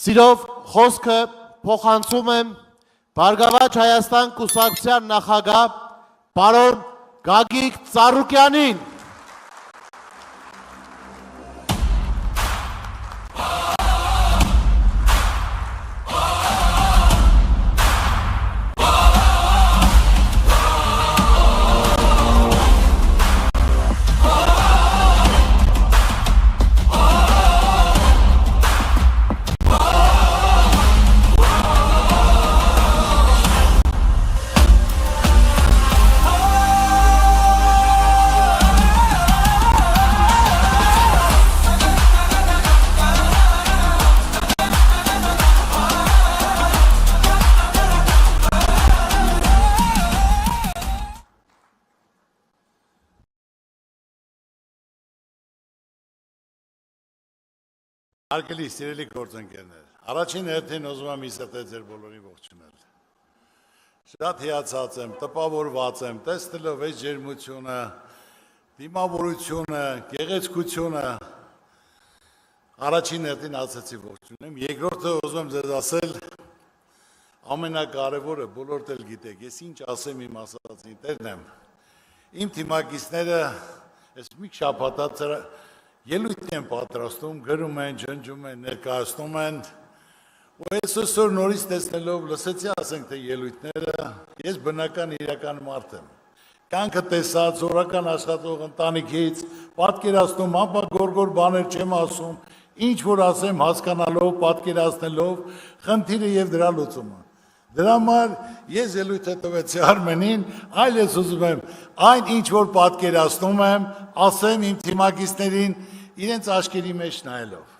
Սիրով խոսքը փոխանցում եմ Բարգավաճ Հայաստան կուսակցության նախագահ պարոն Գագիկ Ծառուկյանին։ Արգելի սիրելի գործընկերներ, առաջին հերթին ուզում եմ իսկապես ձեր բոլորին ողջունել։ Շատ հիացած եմ, տպավորված եմ, տեսնելով այս ջերմությունը, դիմավորությունը, գեղեցկությունը, առաջին հերթին ասացի ողջունեմ, երկրորդը ուզում եմ ձեզ ասել, ամենակարևորը բոլորդ էլ գիտեք, ես ինչ ասեմ իմ ասածին տերն եմ, իմ թիմակիցները այս մի շաբաթած ելույթ են պատրաստում, գրում են, ջնջում են, ներկայացնում են, ու ես այսօր նորից տեսնելով լսեցի ասենք թե ելույթները, ես բնական իրական մարդ եմ, կյանքը տեսած, օրական աշխատող ընտանիքից, պատկերացնում, ամպագորգոր բաներ չեմ ասում, ինչ որ ասեմ հասկանալով, պատկերացնելով, խնդիրը եւ դրա լուծումը։ Դրա համար ես ելույթ տվեցի Արմենին, այլ ես ուզում եմ այն ինչ որ պատկերացնում եմ, ասեմ իմ թիմակիցներին իրենց աչքերի մեջ նայելով։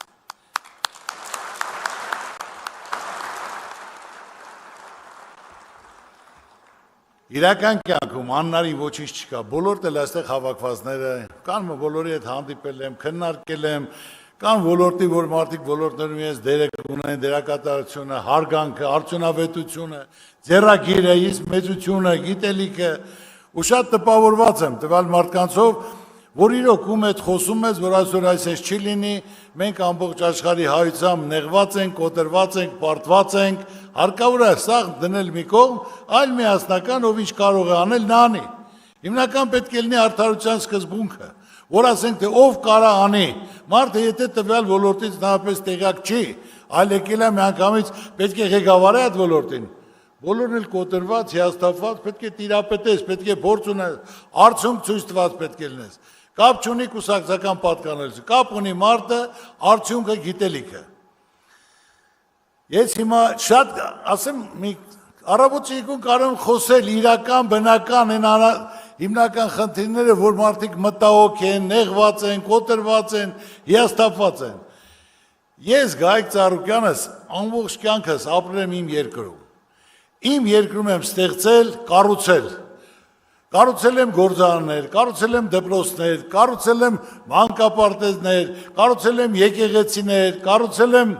Իրական կյանքում աննարին ոչինչ չկա, բոլորդ էլ այստեղ հավաքվածները, կան բոլորի հետ հանդիպել եմ, քննարկել եմ, կան ոլորտի, որ մարդիկ ոլորտներում ես դերը ունեն, դերակատարությունը, հարգանքը, արդյունավետությունը, ձեռագիրը, իսկ մեծությունը, գիտելիքը, ու շատ տպավորված եմ տվյալ մարդկանցով, որ իրոք ում հետ խոսում ես, որ այսօր այսպես չի լինի, մենք ամբողջ աշխարհի հայությամբ նեղված ենք, կոտրված ենք, պարտված ենք, հարկավոր է սա դնել մի կողմ, այլ միասնական ով ինչ կարող է անել, նա անի։ Հիմնական պետք է լինի արդարության սկզբունքը, որ ասենք թե ով կարա անի, մարդը եթե տվյալ ոլորտից նույնպես տեղյակ չի, այլ եկել է միանգամից պետք է ղեկավարի այդ ոլորտին, բոլորն էլ կոտրված, հիասթափված, պետք է տիրապետես, պետք է փորձ ունես, արդյունք ցույց տված պետք է լինես, կապ չունի կուսակցական պատկանելություն, կապ ունի մարդը, արդյունքը գիտելիքը։ Ես հիմա շատ ասեմ մի առավոտիկուն կարող եմ խոսել իրական, բնական հիմնական խնդիրները, որ մարդիկ մտահոգ են, նեղված են, կոտրված են, հիասթափված են։ Ես Գագիկ Ծառուկյանս ամբողջ կյանքս ապրել եմ իմ երկրում։ Իմ երկրում եմ ստեղծել, կառուցել եմ գործարաններ, կառուցել եմ դպրոցներ, կառուցել եմ մանկապարտեզներ, կառուցել եմ եկեղեցիներ, կառուցել եմ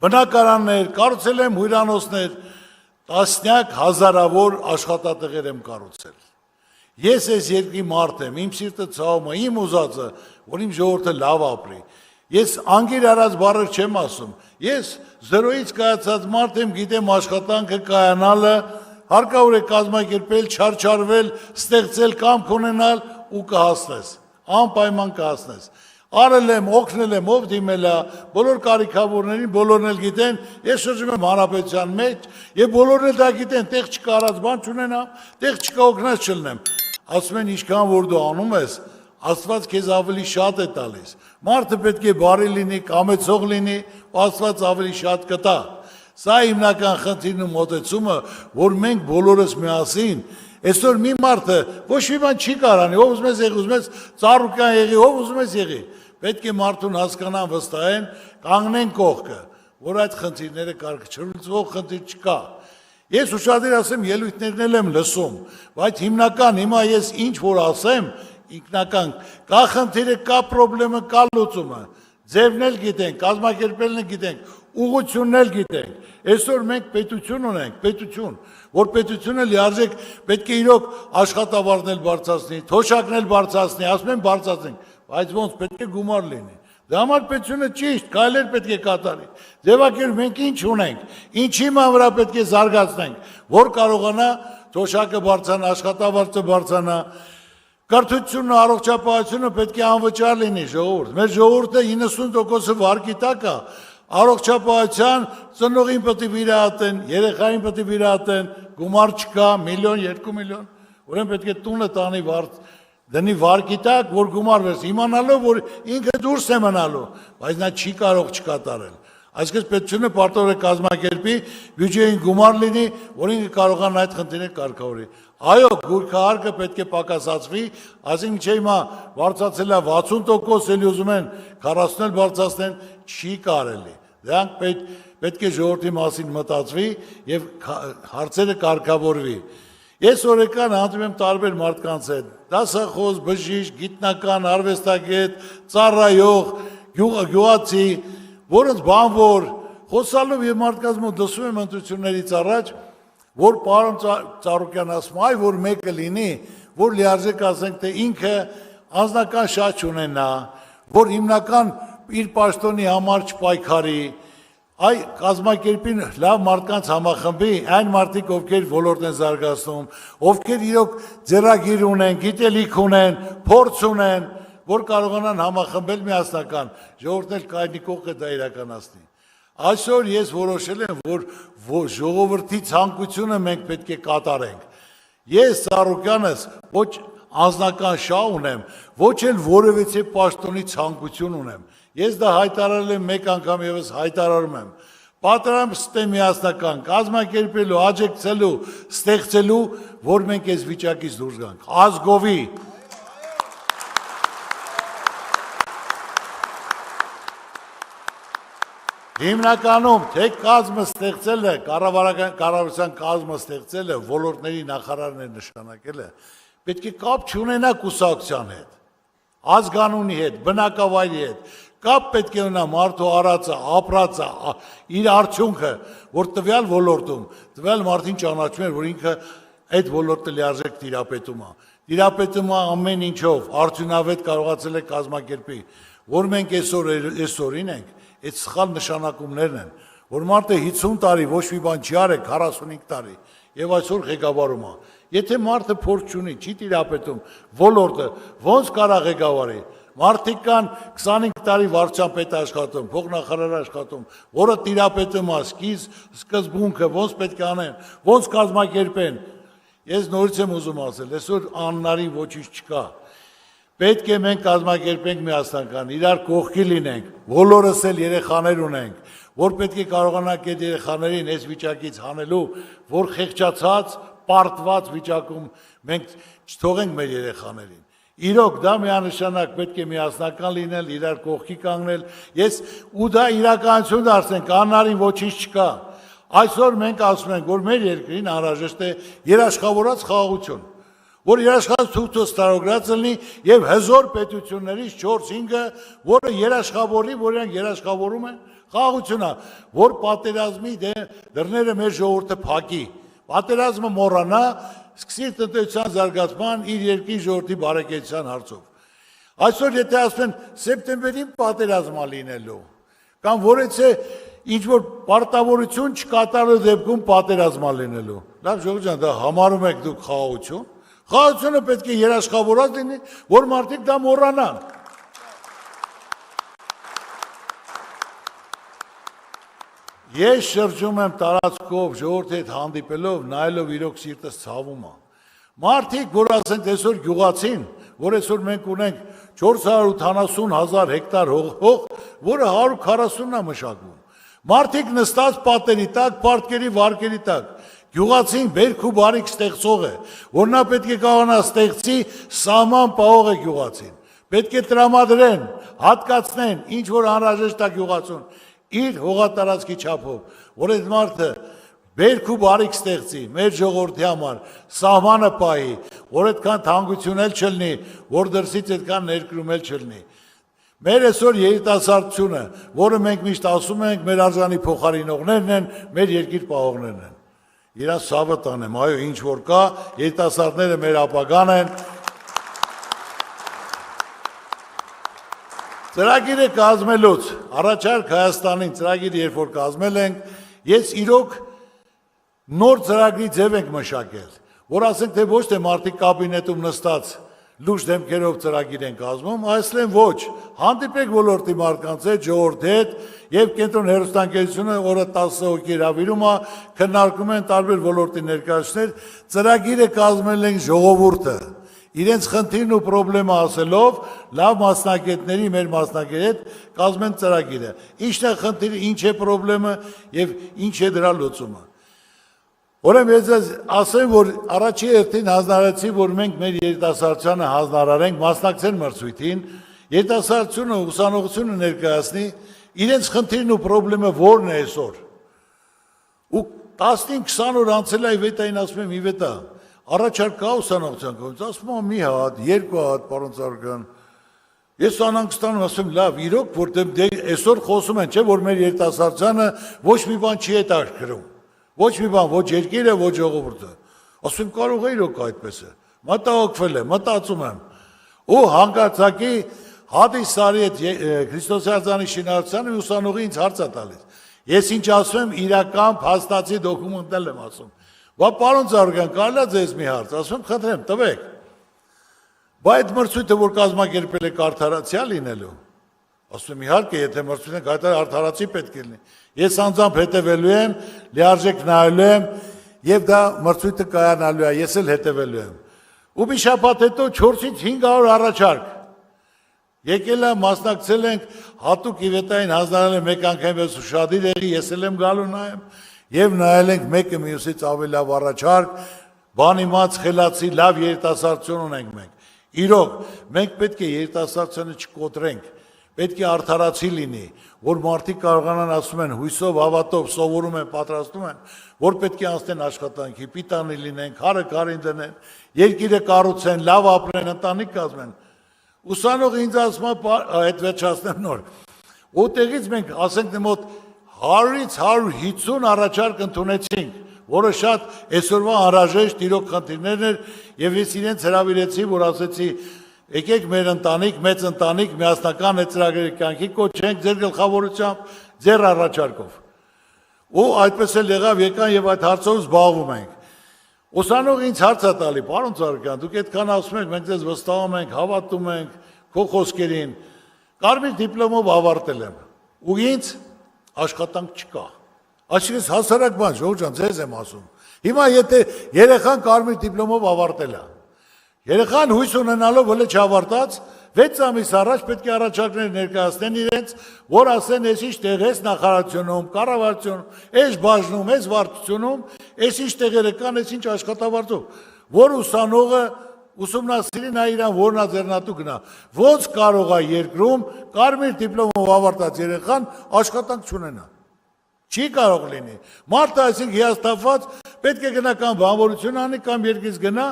բնակարաններ, կառուցել եմ հյուրանոցներ, տասնյակ հազարավոր աշխատատեղեր եմ կառուցել։ Ես այս երկրի մարդ եմ, իմ սիրտը ցավում է, իմ ուզածը, որ իմ ժողովուրդը լավ ապրի։ Ես անգիր արած բառեր չեմ ասում։ Ես զրոյից կայացած մարդ եմ, գիտեմ աշխատանքը կայանալը, հարկավոր է կազմակերպել, չարչարվել, ստեղծել կամք ունենալ ու կհասնես, անպայման կհասնես։ Արել եմ, օգնել եմ, ով դիմել է, բոլոր կարիքավորներին, բոլորն էլ գիտեն, ես շրջում եմ հանրապետության մեջ, եւ բոլորն էլ դա գիտեն, տեղ չկա առած բան չունենամ, տեղ չկա օգնած չլնեմ։ Ասում են ինչքան որ դու անում ես, Աստված քեզ ավելի շատ է տալիս։ Մարդը պետք է բարի լինի, կամեցող լինի, ու Աստված ավելի շատ կտա։ Սա հիմնական խնդիրն ու մոտեցումը, որ մենք բոլորս միասին այսօր մի մարդը ոչ մի բան չի կարանի, ով ուզում ես եղի, ուզում ես Ծառուկյան եղի, ով ուզում ես եղի։ Պետք է մարդուն հասկանան, վստահեն, կանգնեն կողքը, որ այդ խնդիրները չլուծվող խնդիր չկա։ Ես ուշադիր ասեմ, ելույթներն էլ եմ լսում, բայց հիմնական հիմա ես ինչ որ ասեմ, ինքնական կա խնդիրը, կա պրոբլեմը, կա լուծումը, ձևն էլ գիտենք, կազմակերպելն էլ գիտենք, ուղղությունն էլ գիտենք։ Այսօր մենք պետություն ունենք, պետություն, որ պետությունը լիարժեք պետք է իրոք աշխատավարձն էլ բարձրացնի, թոշակն էլ բարձրացնի, ասում են բարձրացնենք, բայց ոնց պետք է գումար լինի։ Դա համար պետությունը ճիշտ, քայլեր պետք է կատարի։ Ձևակերպ մենք ինչ ունենք, ինչի վրա պետք է զարգացնենք, որ կարողանա թոշակը բարձրանա, աշխատավարձը բարձրանա, կրթությունը, առողջապահությունը պետք է անվճար լինի, ժողովուրդ։ Մեր ժողովուրդը 90%-ը վարկի տակ է, առողջապահության ծնողին պետք է վիրահատեն, երեխային պետք է վիրահատեն, գումար չկա, միլիոն, 2 միլիոն, ուրեմն պետք է տունը տանի դնի վարկի տակ, որ գումար վերցի, իմանալով, որ ինքը դուրս է մնալու, բայց նա չի կարող չկատարել։ Այսինքն պետությունը պարտավոր է կազմակերպի, բյուջեին գումար լինի, որ ինքը կարողանա այդ խնդիրը կարգավորի։ Այո, գույքահարկը պետք է պակասացվի, այսինքն չէ հիմա բարձրացել է 60%, էլի ուզում են 40-ել բարձրացնեն, չի կարելի։ Դրանք պետք է ժողովրդի մասին մտածվի եւ հարցերը կարգավորվի։ Ես օրական հանդիպում եմ տարբեր մարդկանց հետ, դասախոս, բժիշկ, գիտնական, արվեստագետ, ծառայող, գյուղացի, որոնց բանվոր, խոսալով եւ մարդկանց մոտ դասում եմ ընտրություններից առաջ, որ պարոն Ծառուկյան ասում, այ որ մեկը լինի, որ լիարժեք ասենք, թե ինքը անձնական շատ չունենա, որ հիմնական իր պաշտոնի համար չպայքարի, այ կազմակերպին լավ մարդկանց համախմբի, այն մարդիկ, ովքեր ոլորտ են զարգացնում, ովքեր իրոք ձեռագիր ունեն, գիտելիք ունեն, փորձ ունեն, որ կարողանան համախմբել միասնական, ժողովուրդն էլ կայնի կողքը դա իրականացնի։ Այսօր ես որոշել եմ, որ ժողովրդի ցանկությունը մենք պետք է կատարենք։ Ես Ծառուկյանս ոչ անձնական շահ ունեմ, ոչ էլ որևիցե պաշտոնի ցանկություն ունեմ։ Ես դա հայտարարել եմ մեկ անգամ եւս հայտարարում եմ։ Պատրաստ եմ միասնական կազմակերպելու, աջակցելու, ստեղծելու, որ մենք այս վիճակից դուրս գանք։ Ազգովի հիմնականում թե կազմը ստեղծելը, կառավարության կազմը ստեղծելը, ոլորտների նախարարն է նշանակելը, պետք է կապ չունենա կուսակցության հետ, ազգանունի հետ, բնակավայրի հետ, կապ պետք է ունենա մարդու արածը, ապրածը, իր արդյունքը, որ տվյալ ոլորտում, տվյալ մարդին ճանաչում է, որ ինքը այդ ոլորտը լիարժեք տիրապետում է։ Տիրապետում է ամեն ինչով, արդյունավետ կարողացել է կազմակերպի, որ մենք այսօրին ենք, այդ սխալ նշանակումներն են, որ մարդը 50 տարի ոչ մի բան չի արել, 45 տարի, եւ այսօր ղեկավարում է։ Եթե մարդը փորձ չունի, չի տիրապետում ոլորտը, ոնց կարա ղեկավարի։ Մարդիկ կան 25 տարի վարչապետ աշխատում, փոխնախարար աշխատում, որը տիրապետում է սկզբունքը, ոնց պետք է անեն, ոնց կազմակերպեն։ Ես նորից եմ ուզում ասել, այսօր անհնարին ոչինչ չկա։ Պետք է մենք կազմակերպենք միասնական, իրար կողքի լինենք, բոլորս էլ երեխաներ ունենք, որ պետք է կարողանանք այդ երեխաներին այս վիճակից հանելու, որ խեղճացած, պարտված վիճակում մենք չթողենք մեր երեխաներին։ Իրոք դա միանշանակ պետք է միասնական լինել, իրար կողքի կանգնել, ու դա իրականություն դարձնենք, անհնարին ոչինչ չկա։ Այսօր մենք ասում ենք, որ մեր երկրին անհրաժեշտ է երաշխավորած խաղաղություն, որ երաշխավորած թուղթը ստարոգրած լինի եւ հզոր պետություններից 4-5-ը, որը երաշխավորի, որ իրենք երաշխավորում են, խաղաղությունն է, որ պատերազմի դռները մեր ժողովուրդը փակի, պատերազմը մոռանա, սկսի տնտեսության զարգացման իր երկրի ժողովրդի բարեկեցության հարցով։ Այսօր եթե ասում են սեպտեմբերին պատերազմա լինելու, կամ որեցե ինչ-որ պարտավորություն չկատարելու դեպքում պատերազմա լինելու։ Լավ ժողովուրդ ջան, դա համարում եք դուք խաղաղություն։ Խաղաղությունը պետք է երաշխավորած լինի, որ մարդիկ դա մոռանան։ Ես շրջում եմ տարածքով ժողովրդի հետ հանդիպելով, նայելով իրոք սիրտս ցավում է։ Մարդիկ, որ ասենք այսօր գյուղացին, որ այսօր մենք ունենք 480,000 հեկտար հող, որը 140-ն է մշակվում։ Մարդիկ նստած պատերի տակ, պարտքերի վարկերի տակ։ Գյուղացին բերք ու բարիք ստեղծող է, որ նա պետք է կարողանա ստեղծի սահման պահող է գյուղացին։ Պետք է տրամադրեն, հատկացնեն, ինչ որ անհրաժեշտ է գյուղացուն, իր հողատարածքի չափով, որ այդ մարդը բերք ու բարիք ստեղծի մեր ժողովրդի համար, սահմանը պահի, որ այդքան թանկություն էլ չլինի, որ դրսից այդքան ներկրում էլ չլինի։ Մեր այսօր երիտասարդությունը, որը մենք միշտ ասում ենք, մեր արժանի փոխարինողներն են, մեր երկիր պահողներն են։ Իրանց ցավը տանեմ, այո, ինչ որ կա, երիտասարդները մեր ապագան են։ Ծրագիրը կազմելուց, առաջարկ Հայաստանին ծրագիրը երբ որ կազմել ենք, ես իրոք նոր ծրագրի ձև ենք մշակել, որ ասենք թե ոչ թե մարդիկ կաբինետում նստած լուրջ դեմքերով ծրագիր են կազմում, այսլեն ոչ, հանդիպեք ոլորտի մարդկանց հետ, ժողովրդի հետ եւ կենտրոն հեռուստաընկերությունը օրը 10 հոգի հրավիրում է, քննարկում են տարբեր ոլորտի ներկայացուցիչներ, ծրագիրը կազմել են ժողովուրդը իրենց խնդիրն ու պրոբլեմը ասելով, լավ մասնակիցների մեր մասնակիցների հետ կազմեն ծրագիրը։ Ինչն է խնդիրը, ինչ է պրոբլեմը եւ ինչ է դրա լուծումը։ Ուրեմն ես ասեմ, որ առաջի հերթին հանձնարարեցի, որ մենք մեր երիտասարդությանը հանձնարարենք, մասնակցեն մրցույթին, երիտասարդությունը, ուսանողությունը ներկայացնի, իրենց խնդիրն ու պրոբլեմը որն է այսօր։ Ու 15-20 օր անցել է Իվետային ասում եմ, Իվետա, առաջարկ կա ուսանողության կողմից, ասում եմ, մի հատ, երկու հատ, պարոն Ծառուկյան։ Ես անանք ստանում, ասում եմ, լավ, իրոք, որտեղ այսօր խոսում են, չէ, որ մեր երիտասարդությանը ոչ մի բան չի հետաքրքրում։ Ոչ մի բան, ոչ երկիրը, ոչ ժողովուրդը։ Ասում եմ, կարող է իրոք այդպես է։ Մտահոգվել եմ, մտածում եմ։ Ու հանկարծակի Հադիս Սարի հետ Քրիստոսյանի շինարարությանը ուսանողի ինձ հարց է տալիս։ Ես ինչ ասում եմ, իրական փաստացի դոկումենտել եմ ասում։ Բա պարոն Ծառուկյան, կարելի է ձեզ մի հարց, ասում եմ, խնդրեմ, տվեք։ Բա այդ մրցույթը, որ կազմակերպել եք արդարացիա լինելու։ Ասում եմ, իհարկե, եթե մրցույթը այդ արդարացի պետք է լինի։ Ես անձամբ հետևելու եմ, լիարժեք նայելու եմ, եւ դա մրցույթը կայանալու է, ես էլ հետևելու եմ։ Ու մի շաբաթ հետո 4-ից 500 առաջարկ։ Եկել է, մասնակցել ենք, հատուկ Իվետային հանձնարարել եմ մեկ անգամ ես ուշադիր եղի, ես էլ եմ գալու նայեմ, եւ նայել ենք մեկը մյուսից ավելի լավ առաջարկ, բանիմաց, խելացի, լավ երիտասարդություն ունենք մենք։ Իրոք, մենք պետք է երիտասարդությունը չկոտրենք, պետք է արդարացի լինի, որ մարդիկ կարողանան ասում են հույսով, հավատով, սովորում են, պատրաստում են, որ պետք է անցնեն աշխատանքի, պիտանի լինեն, քարը քարին դնեն, երկիրը կառուցեն, լավ ապրեն, ընտանիք կազմեն։ Ուսանողը ինձ ասում է, այդ վերջացնեմ նոր։ Որտեղից մենք ասենք մոտ 100-ից 150 առաջարկ ընդունեցինք, որը շատ այսօրվա անհրաժեշտ իրոք խնդիրներն էր, եւ ես իրենց հրավիրեցի, որ ասեցի, եկեք մեր ընտանիք, մեծ ընտանիք, միասնական այդ ծրագրերի կյանքի կոչենք ձեր գլխավորությամբ, ձեր առաջարկով։ Ու այդպես էլ եղավ, եկան եւ այդ հարցով զբաղվում ենք։ Ուսանողը ինձ հարց է տալի, պարոն Ծառուկյան, դուք այդքան ասում եք, մենք ձեզ վստահում ենք, հավատում ենք քո խոսքերին։ Կարմիր դիպլոմով ավարտել եմ։ Ու ինձ աշխատանք չկա։ Այսինքն հասարակ բան, Ժողովուրդ ջան, ձեզ եմ ասում։ Հիմա եթե երեխան կարմիր դիպլոմով ավարտել է, երեխան հույս ունենալով հələ չավարտած 6 ամիս առաջ պետք է առաջարկներ ներկայացնեն իրենց, որ ասեն, ես ինչ տեղ ես նախարարությունում, կառավարությունում, ես բաժնում, ես վարչությունում, ես ինչ տեղերը կան, ես ինչ աշխատավարձով, որ ուսանողը ուսումնասիրի նա իրան որնա ձեռնատու գնա։ Ոնց կարող է երկրում կարմիր դիպլոմով ավարտած երեխան աշխատանք չունենա։ Չի կարող լինի։ Մարդը այսինքն հիասթափված պետք է գնա կամ բանվորություն անի կամ երկրից գնա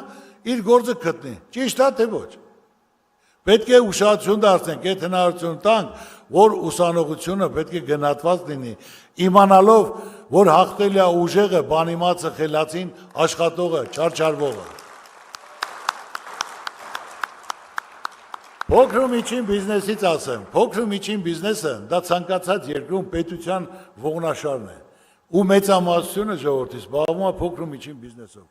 իր գործը գտնի։ Ճիշտ է թե ոչ։ Պետք է ուշադրություն դարձնենք, այդ հնարավորություն տանք, որ ուսանողությունը պետք է գնահատված լինի, իմանալով, որ հաղթել է ուժեղը, բանիմացը, խելացին, աշխատողը, չարչարվողը։ Փոքր ու միջին բիզնեսից ասեմ, փոքր ու միջին բիզնեսը դա ցանկացած երկրում պետության ողնաշարն է, ու մեծամասնությունը ժողովրդից զբաղվում է փոքր ու միջին բիզնեսով։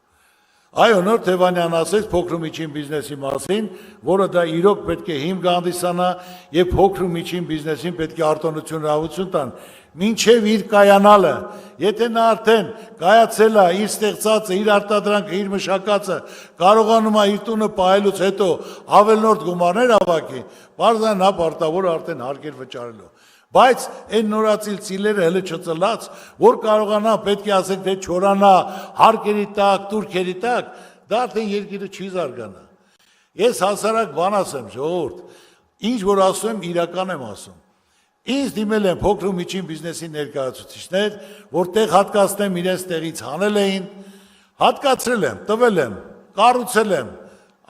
Այո, նոր Թևանյան ասեց փոքր ու միջին բիզնեսի մասին, որը դա իրոք պետք է հիմք հանդիսանա եւ փոքր ու միջին բիզնեսին պետք է արտոնություն հրավություն տան, մինչեւ իր կայանալը, եթե նա արդեն կայացել է իր ստեղծածը, իր արտադրանքը, իր մշակածը, կարողանում է իր տունը պահելուց հետո ավելնորդ գումարներ հավաքի, բարձրան նա պարտավոր արդեն հարկեր վճարելու։ Բայց այն նորացիլ ծիլերը հələ չծլած, որ կարողանա պետք է ասենք թե չորանա հարկերի տակ, турքերի տակ, դա արդեն երկիրը չի զարգանա։ Ես հասարակ բան ասեմ, ժողովուրդ, ինչ որ ասում եմ, իրական եմ ասում։ Ինձ դիմել են փոքր ու միջին բիզնեսի ներկայացուցիչներ, որտեղ հատկացնեմ իրենց տեղից հանել էին, հատկացրել եմ, տվել եմ, կառուցել եմ,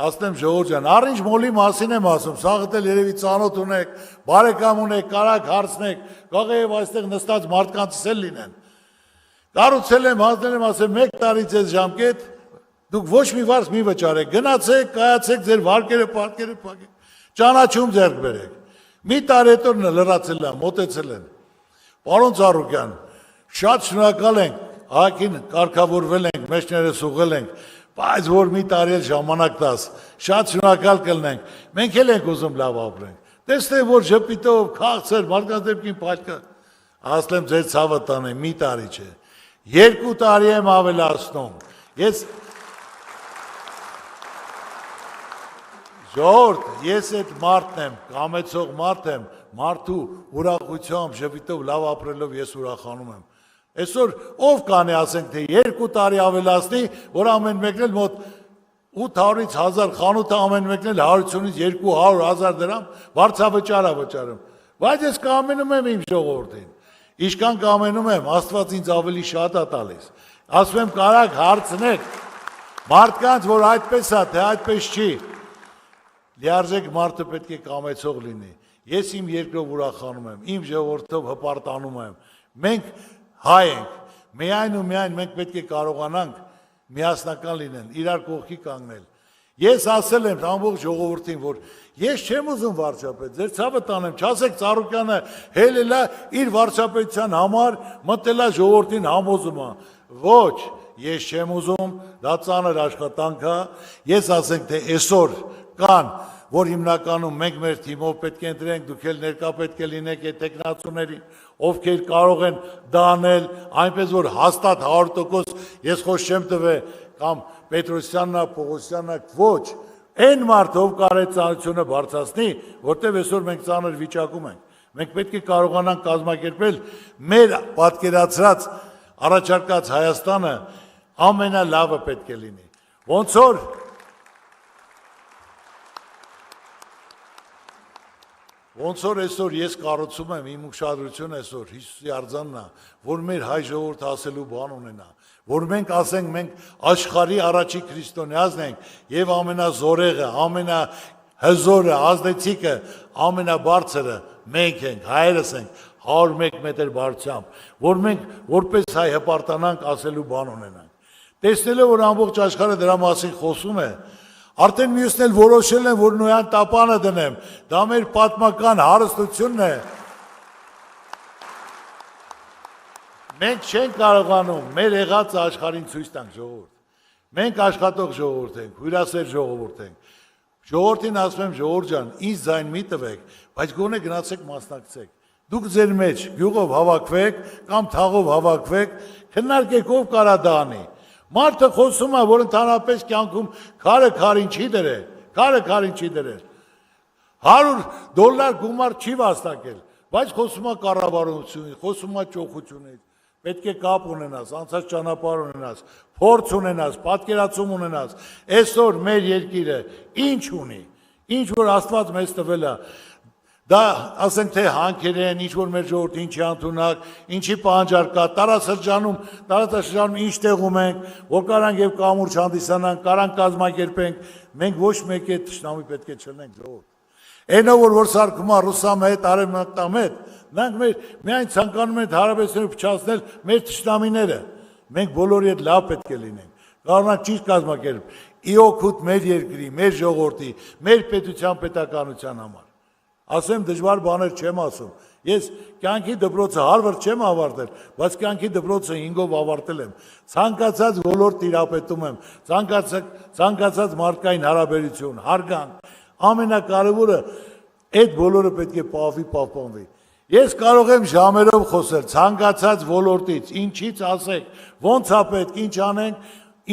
ասեմ ժողովուրդ ջան, առինչ մոլի մասին եմ ասում, սաղդ էլ երևի ծանոթ ունեք, բարեկամ ունեք, կարակ հարցնեք, կարող է եւ այստեղ նստած մարդկանցս էլ լինեն։ Կառուցել եմ, հանձնել եմ, ասեմ 1 տարի ձեզ ժամկետ, դուք ոչ մի վարձ մի վճարեք, գնացեք, կայացեք ձեր վարկերը, պարտքերը փակեք, ճանաչում ձեռք բերեք։ Մի տարի հետո լրացել են, մոտեցել են։ Պարոն Ծառուկյան, շատ շնորհակալ ենք, ահագին կարգավորվել ենք, մեջներս ուղղել ենք, բայց որ մի տարի էլ ժամանակ տաս, շատ շնորհակալ կլինենք։ Մենք էլ ենք ուզում լավ ապրենք։ Տեսնեք, որ ժպիտով, քաղցր, մարդկանց դեպքին փալկա։ Ասեմ ձեր ցավը տանեմ, մի տարի չէ։ 2 տարի եմ ավելացնում։ Ես Ժողովուրդ, ես այդ մարդն եմ, կամեցող մարդ եմ, մարդու ուրախությամբ, ժպիտով, լավ ապրելով ես ուրախանում եմ։ Այսօր ով կանի ասենք, թե 2 տարի ավելացնի, որ ամեն մեկն էլ մոտ 800-ից 1000 խանութը ամեն մեկն էլ 150-ից 200,000 դրամ վարձավճար վճարում։ Բայց ես կամենում եմ իմ ժողովրդին։ Իշքան կամենում եմ, Աստված ինձ ավելի շատ է տալիս։ Ասում եմ, կարակ հարցնեք մարդկանց, որ այդպես է, թե այդպես չի։ Լիարժեք մարդը պետք է կամեցող լինի։ Ես իմ երկրով ուրախանում եմ, իմ ժողովրդով հպարտանում եմ։ Մենք հայ ենք, միայն ու միայն մենք պետք է կարողանանք միասնական լինեն, իրար կողքի կանգնել։ Ես ասել եմ ամբողջ ժողովրդին, որ ես չեմ ուզում վարչապետ, ձեր ցավը տանեմ, չասեք Ծառուկյանը հելելա իր վարչապետության համար մտելա ժողովրդին համոզում է։ Ոչ, ես չեմ ուզում, դա ծանր աշխատանք է, ես ասենք, թե այսօր կան, որ հիմնականում մենք մեր թիմով պետք է ընտրենք, դուք էլ ներկա պետք է լինեք այդ տեխնացուներին, ովքեր կարող են դա անել, այնպես որ հաստատ 100% ես խոսք չեմ տվել, կամ Պետրոսյանն, Պողոսյանն, ոչ, այն մարդը, ով կարող է ծանրությունը բարձրացնի, որտեղ այսօր մենք ծանր վիճակում ենք։ Մենք պետք է կարողանանք կազմակերպել մեր պատկերացրած առաջարկած Հայաստանը ամենալավը պետք է լինի։ Ոնց որ այսօր ես կառուցում եմ իմ ուշադրությունը այսօր Հիսուսի արձանն է, որ մեր հայ ժողովուրդը ասելու բան ունենա, որ մենք ասենք մենք աշխարհի առաջի քրիստոնեազն ենք եւ ամենազորեղը, ամենահզորը, ազդեցիկը, ամենաբարձրը մենք ենք, հայերս ենք, 101 մետր բարձրությամբ, որ մենք որպես հայ հպարտանանք ասելու բան ունենանք։ Տեսնելով որ ամբողջ աշխարհը դրա մասին խոսում է, արդեն մյուսն էլ որոշել են, որ նոյան տապանը դնեմ, դա մեր պատմական հարստությունն է։ Մենք չենք կարողանում մեր եղած աշխարհին ցույց տանք ժողովուրդ։ Մենք աշխատող ժողովուրդ ենք, հյուրասեր ժողովուրդ ենք։ Ժողովրդին ասում եմ, ժողովուրդ ջան, ինձ ձայն մի տվեք, բայց գոնե գնացեք մասնակցեք։ Դուք ձեր մեջ գյուղով հավաքվեք կամ թաղով հավաքվեք, քննարկեք ով կարա դա անի։ Մարդը խոսում է, որ ընդհանրապես կյանքում քարը քարին չի դրել, քարը քարին չի դրել։ $100 գումար չի վաստակել, բայց խոսում է կառավարությունից, խոսում է ճոխությունից։ Պետք է կապ ունենաս, անցած ճանապարհ ունենաս, փորձ ունենաս, պատկերացում ունենաս։ Այսօր մեր երկիրը ինչ ունի, ինչ որ Աստված մեզ տվել է։ Դա ասենք թե հանքեր են, ինչ որ մեր ժողովուրդը ինչի ընդունակ, ինչի պահանջարկ կա, տարածաշրջանում ինչ տեղում ենք, որ կարանք եւ կամուրջ հանդիսանանք, կարանք կազմակերպենք, մենք ոչ մեկ է թշնամի պետք է չլինենք ժողովուրդ։ Այնը որ սարքում է ռուսամետ, արևմտամետ, նրանք միայն ցանկանում են հարաբերությունները փչացնել մեր թշնամիները։ Մենք բոլորի հետ լավ պետք է լինենք։ Կարողանանք ճիշտ կազմակերպել, իօգուտ մեր երկրի, մեր ժողովրդի, մեր պետության պետականության համար։ Ասեմ դժվար բաներ չեմ ասում։ Ես կյանքի դպրոցը Հարվարդ չեմ ավարտել, բայց կյանքի դպրոցը 5-ով ավարտել եմ։ Ցանկացած ոլորտ տիրապետում եմ, ցանկացած մարդկային հարաբերություն, հարգանք, ամենակարևորը այդ բոլորը պետք է պահպանվի։ Ես կարող եմ ժամերով խոսել ցանկացած ոլորտից, ինչից ասեք, ոնց է պետք,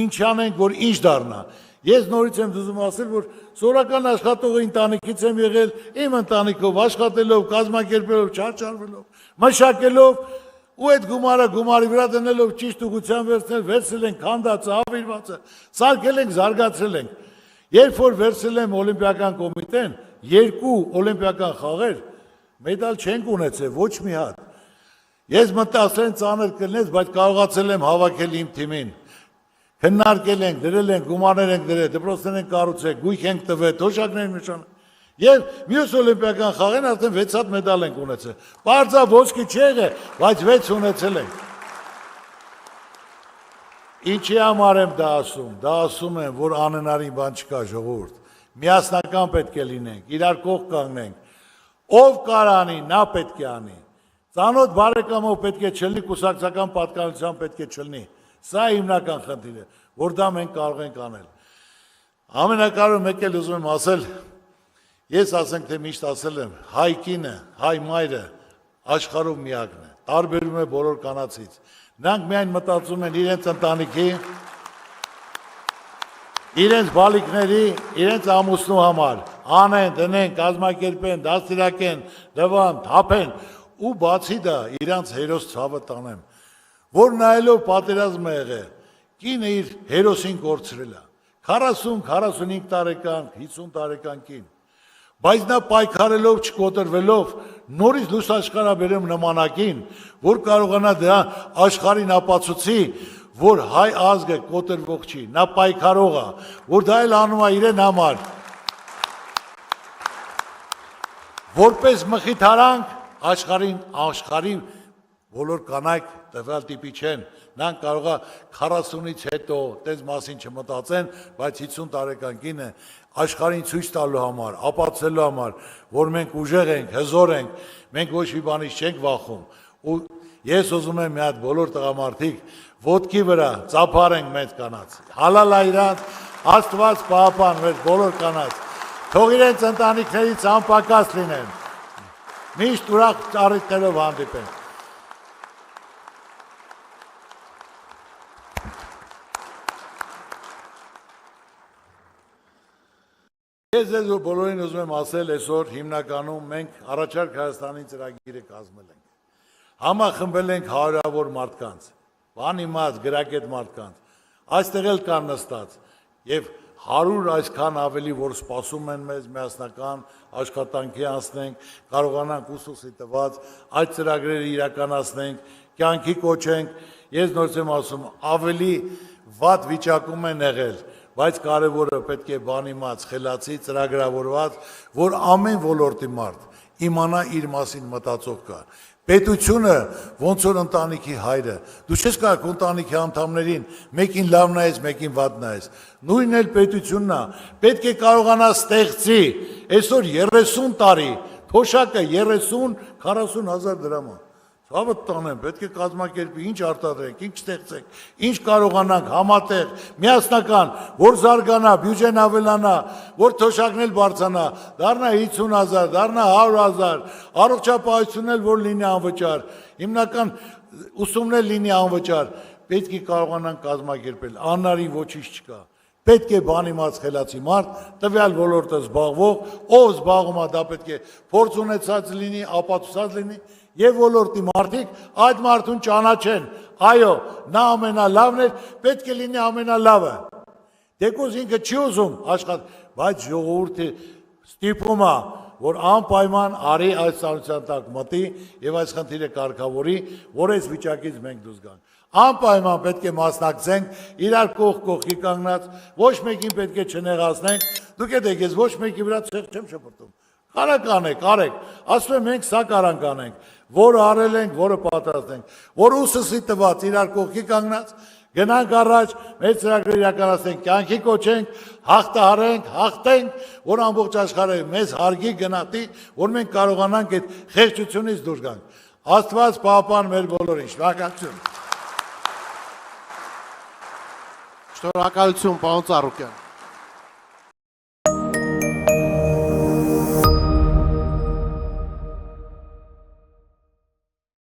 ինչ անենք, որ ինչ դառնա։ Ես նորից եմ ուզում ասել, որ սորական աշխատողը ընտանիքից եմ եղել, իմ ընտանիքով աշխատելով, կազմակերպելով, չարչարվելով, մշակելով ու այդ գումարի վրա դնելով ճիշտ ուղղությամբ վերցրել ենք քանդածը, ավիրվածը, սարքել ենք, զարգացրել ենք։ Երբ որ վերցրել եմ օլիմպիական կոմիտեն, 2 օլիմպիական խաղեր, մեդալ չենք ունեցել, ոչ մի հատ։ Ես մտածել եմ ծանր կլինես, բայց կարողացել եմ հավաքել իմ թիմին։ Քննարկել ենք, դրել ենք, գումարներ ենք դրել, դպրոցներ ենք կառուցել, գույք ենք տվել, թոշակներ նշան։ Եվ մյուս օլիմպիական խաղերին արդեն 6 հատ մեդալ ենք ունեցել։ Բարձր ոսկի չի եղել, բայց 6 ունեցել ենք։ Ինչի համար եմ դա ասում։ Դա ասում եմ, որ անհնարին բան չկա ժողովուրդ։ Միասնական պետք է լինենք, իրար կողք կանգնենք։ Ով կարանի, նա պետք է անի։ Ծանոթ բարեկամով պետք է չլինի, կուսակցական պատկանելիության պետք է չլինի։ Սա հիմնական խնդիրը, որ դա մենք կարող ենք անել։ Ամենակարևորը մեկ էլ ուզում եմ ասել, ես ասենք թե միշտ ասել եմ, հայ կինը, հայ մայրը աշխարհում միակն է, տարբերում է բոլոր կանացից։ Նրանք միայն մտածում են իրենց ընտանիքի, իրենց բալիկների, իրենց ամուսնու համար, անեն, դնեն, կազմակերպեն, դաստիարակեն, դվան, թափեն, ու բացի դա իրանց հերոս ցավը տանեմ, որ նայելով պատերազմ է եղել, կինը իր հերոսին կորցրել է, 40-45 տարեկան, 50 տարեկան կին, բայց նա պայքարելով, չկոտրվելով, նորից լույս աշխարհաբերում նմանակին, որ կարողանա դրա աշխարհին ապացուցի, որ հայ ազգը կոտրվող չի, նա պայքարող է, որ դա էլ անում է իրեն համար, որպես մխիթարանք աշխարհի բոլոր կանայք տվյալ տիպի չեն, նրանք կարող է 40-ից հետո տես մասին չմտածեն, բայց 50 տարեկան կինը աշխարհին ցույց տալու համար, ապացուցելու համար, որ մենք ուժեղ ենք, հզոր ենք, մենք ոչ մի բանից չենք վախում։ Ու ես ուզում եմ մի հատ բոլոր տղամարդիկ ոտքի վրա ծափարենք մեծ կանանց։ Հալալա իրանց, Աստված պահապան մեր բոլոր կանանց։ Թող իրենց ընտանիքներից անպակաս լինեն։ Միշտ ուրախ առիթներով հանդիպենք։ Ես ձեզ բոլորին ուզում եմ ասել, այսօր հիմնականում մենք առաջարկ Հայաստանի ծրագիրը կազմել ենք։ Համախմբել ենք հարյուրավոր մարդկանց, բանիմաց, գրագետ մարդկանց, այստեղ էլ կան նստած, եւ 100 այսքան ավելի, որ սպասում են մեզ միասնական աշխատանքի անցնենք, կարողանանք ուսուցի տված այդ ծրագրերը իրականացնենք, կյանքի կոչենք, ես նորից եմ ասում, ավելի վատ վիճակում են եղել, բայց կարևորը պետք է բանիմաց, խելացի, ծրագրավորված, որ ամեն ոլորտի մարդ իմանա իր մասին մտածող կա։ Պետությունը ոնց որ ընտանիքի հայրը, դու չես կարող ընտանիքի անդամներին մեկին լավ նայես, մեկին վատ նայես։ Նույնն էլ պետությունն է, պետք է կարողանա ստեղծի, այսօր 30 տարի, թոշակը 30-40 հազար դրամ է։ Ցավը տանեմ, պետք է կազմակերպի, ինչ արտադրենք, ինչ ստեղծենք, ինչ կարողանանք համատեղ, միասնական, որ զարգանա, բյուջեն ավելանա, որ թոշակն էլ բարձրանա, դառնա 50,000, դառնա 100,000, առողջապահությունն էլ որ լինի անվճար, հիմնական ուսումն էլ լինի անվճար, պետք է կարողանանք կազմակերպել, անարի ոչինչ չկա։ Պետք է բանիմաց խելացի մարդ, տվյալ ոլորտը զբաղվող, ով զբաղվում է, դա պետք է փորձ ունեցած լինի, ապացուցած լինի, եւ ոլորտի մարդիկ այդ մարդուն ճանաչեն, այո, նա ամենալավն է, պետք է լինի ամենալավը։ Դեկոս ինքը չի ուզում աշխատել, բայց ժողովուրդը ստիպում է, որ անպայման արի այս ցանցության տակ մտի եւ այս խնդիրը կարգավորի, որ այս վիճակից մենք դուրս գանք։ Անպայման պետք է մասնակցենք, իրար կողքի կանգնած, ոչ մեկին պետք է չնեղացնենք, դուք եք ես ոչ մեկի վրա չեմ շփոթում։ Կարեք անեք, արեք, ասում եմ մենք սա կարանք անենք, որը արել ենք, որը պատրաստ ենք, որ ուսսի տված իրար կողքի կանգնած, գնանք առաջ, մեր ծրագրերը իրականացնենք, կյանքի կոչենք, հաղթահարենք, հաղթենք, որ ամբողջ աշխարհը մեզ հարգի գնահատի, որ մենք կարողանանք այդ խեղճությունից դուրս գանք։ Աստված պահապան մեր բոլորին, շնորհակալություն։ Շնորհակալություն, պարոն Ծառուկյան։